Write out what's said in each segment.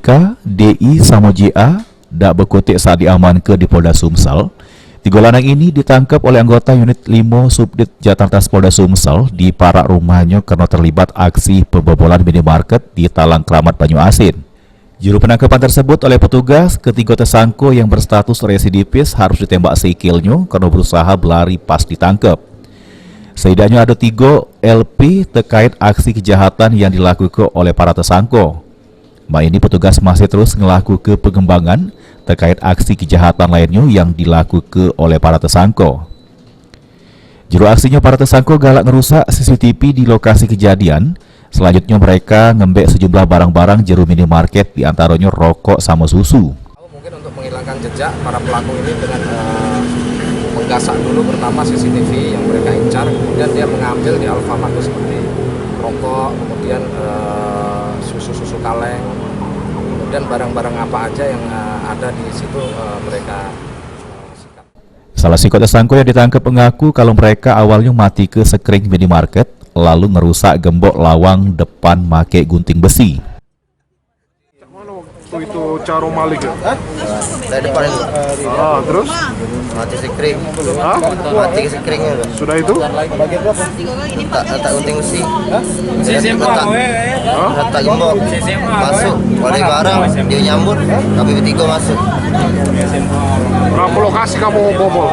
BK, DI, sama JA dak berkutik saat diamankan di Polda Sumsel. Tiga lanang ini ditangkap oleh anggota unit 5 Subdit Jatantas Polda Sumsel di parak rumahnya karena terlibat aksi pembobolan minimarket di Talang Kramat Banyuasin. Juru penangkapan tersebut oleh petugas, ketiga tersangka yang berstatus residivis harus ditembak sikilnya karena berusaha berlari pas ditangkap. Setidaknya ada 3 LP terkait aksi kejahatan yang dilakukan oleh para tersangka. Ini petugas masih terus melakukan pengembangan terkait aksi kejahatan lainnya yang dilakukan oleh para tersangka. Juru aksinya para tersangka galak ngerusak CCTV di lokasi kejadian. Selanjutnya mereka ngembek sejumlah barang-barang jero minimarket, diantaranya rokok sama susu. Mungkin untuk menghilangkan jejak para pelaku ini dengan menggasak dulu pertama CCTV yang mereka incar, kemudian dia mengambil di Alfamart seperti rokok, kemudian susu kaleng, kemudian barang-barang apa aja yang ada di situ mereka sikat. Salah satu tersangka yang ditangkap mengaku kalau mereka awalnya mati ke sekring minimarket, lalu ngerusak gembok lawang depan make gunting besi. Itu Caro Malik ya? Dari depan itu. Terus? Mati sekring. Mati sekringnya. Sudah itu? Tak gunting besi. Tak gembok. Masuk. Oleh barang dia nyambut. Tapi bertiga masuk. Berapa lokasi kamu bobol?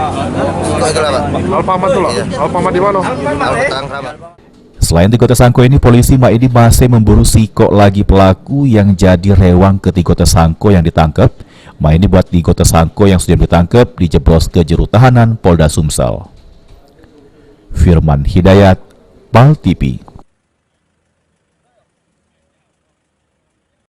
Itu lah, Pak. Alfamart tuh lah. Iya. Alfamart di mana? Talang Kramat. Selain 3 tersangka ini, polisi ini masih memburu sikok lagi pelaku yang jadi rewang ketiga tersangka yang ditangkap. Ini buat 3 tersangka yang sudah ditangkap dijeblos ke juru tahanan Polda Sumsel. Firman Hidayat, PAL TV.